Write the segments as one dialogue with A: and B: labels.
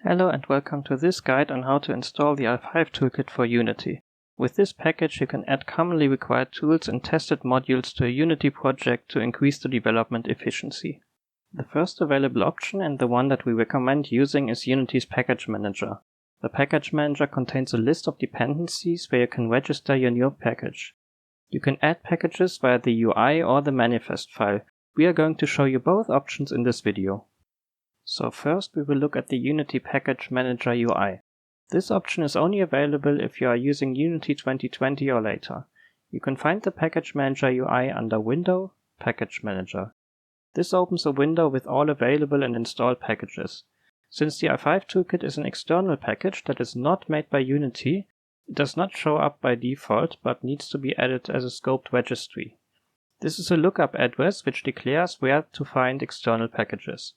A: Hello and welcome to this guide on how to install the i5 toolkit for Unity. With this package you can add commonly required tools and tested modules to a Unity project to increase the development efficiency. The first available option and the one that we recommend using is Unity's Package Manager. The Package Manager contains a list of dependencies where you can register your new package. You can add packages via the UI or the manifest file. We are going to show you both options in this video. So first we will look at the Unity Package Manager UI. This option is only available if you are using Unity 2020 or later. You can find the Package Manager UI under Window, Package Manager. This opens a window with all available and installed packages. Since the i5 toolkit is an external package that is not made by Unity, it does not show up by default but needs to be added as a Sculpt Registry. This is a lookup address which declares where to find external packages.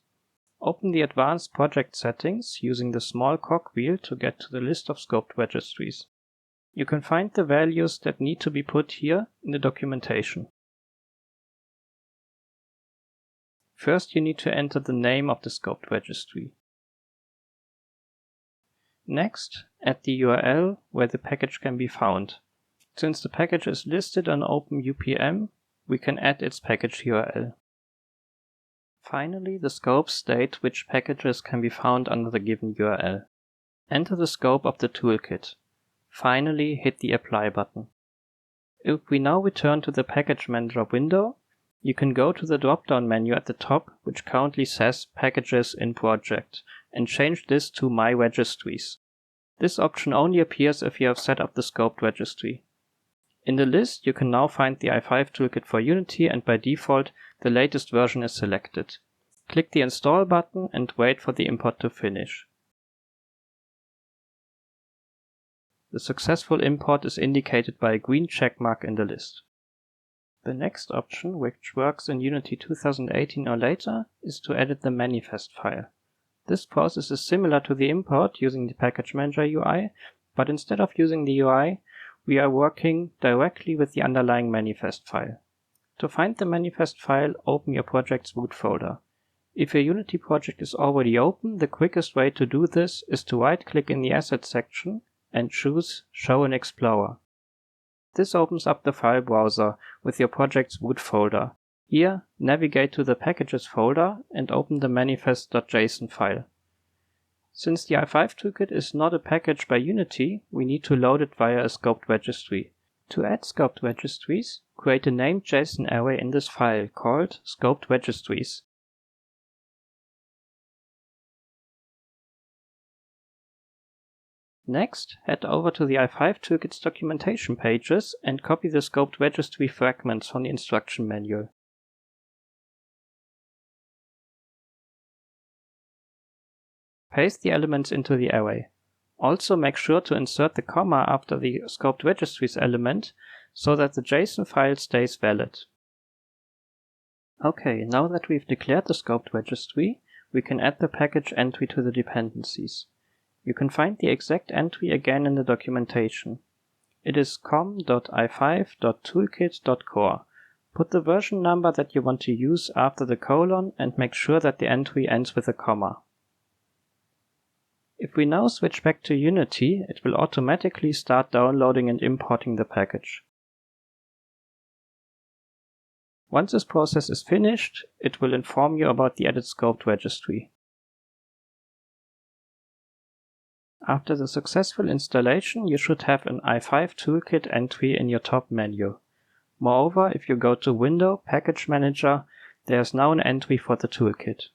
A: Open the Advanced Project Settings using the small cogwheel to get to the list of Sculpt Registries. You can find the values that need to be put here in the documentation. First you need to enter the name of the Sculpt Registry. Next, add the URL where the package can be found. Since the package is listed on OpenUPM, we can add its package URL. Finally, the scope states which packages can be found under the given URL. Enter the scope of the toolkit. Finally, hit the Apply button. If we now return to the Package Manager window, you can go to the drop-down menu at the top, which currently says Packages in Project, and change this to My Registries. This option only appears if you have set up the Sculpt registry. In the list, you can now find the i5 toolkit for Unity, and by default, the latest version is selected. Click the Install button and wait for the import to finish. The successful import is indicated by a green checkmark in the list. The next option, which works in Unity 2018 or later, is to edit the manifest file. This process is similar to the import using the Package Manager UI, but instead of using the UI, we are working directly with the underlying manifest file. To find the manifest file, open your project's root folder. If your Unity project is already open, the quickest way to do this is to right-click in the Assets section and choose Show in Explorer. This opens up the file browser with your project's root folder. Here, navigate to the Packages folder and open the manifest.json file. Since the i5 toolkit is not a package by Unity, we need to load it via a Sculpt registry. To add Sculpt registries, create a named JSON array in this file called Sculpt Registries. Next, head over to the i5 toolkit's documentation pages and copy the Sculpt registry fragments from the instruction manual. Paste the elements into the array. Also make sure to insert the comma after the Sculpt Registries element so that the JSON file stays valid. Okay, now that we've declared the Sculpt registry, we can add the package entry to the dependencies. You can find the exact entry again in the documentation. It is com.i5.toolkit.core. Put the version number that you want to use after the colon and make sure that the entry ends with a comma. If we now switch back to Unity, it will automatically start downloading and importing the package. Once this process is finished, it will inform you about the added Sculpt registry. After the successful installation, you should have an i5 toolkit entry in your top menu. Moreover, if you go to Window, Package Manager, there is now an entry for the toolkit.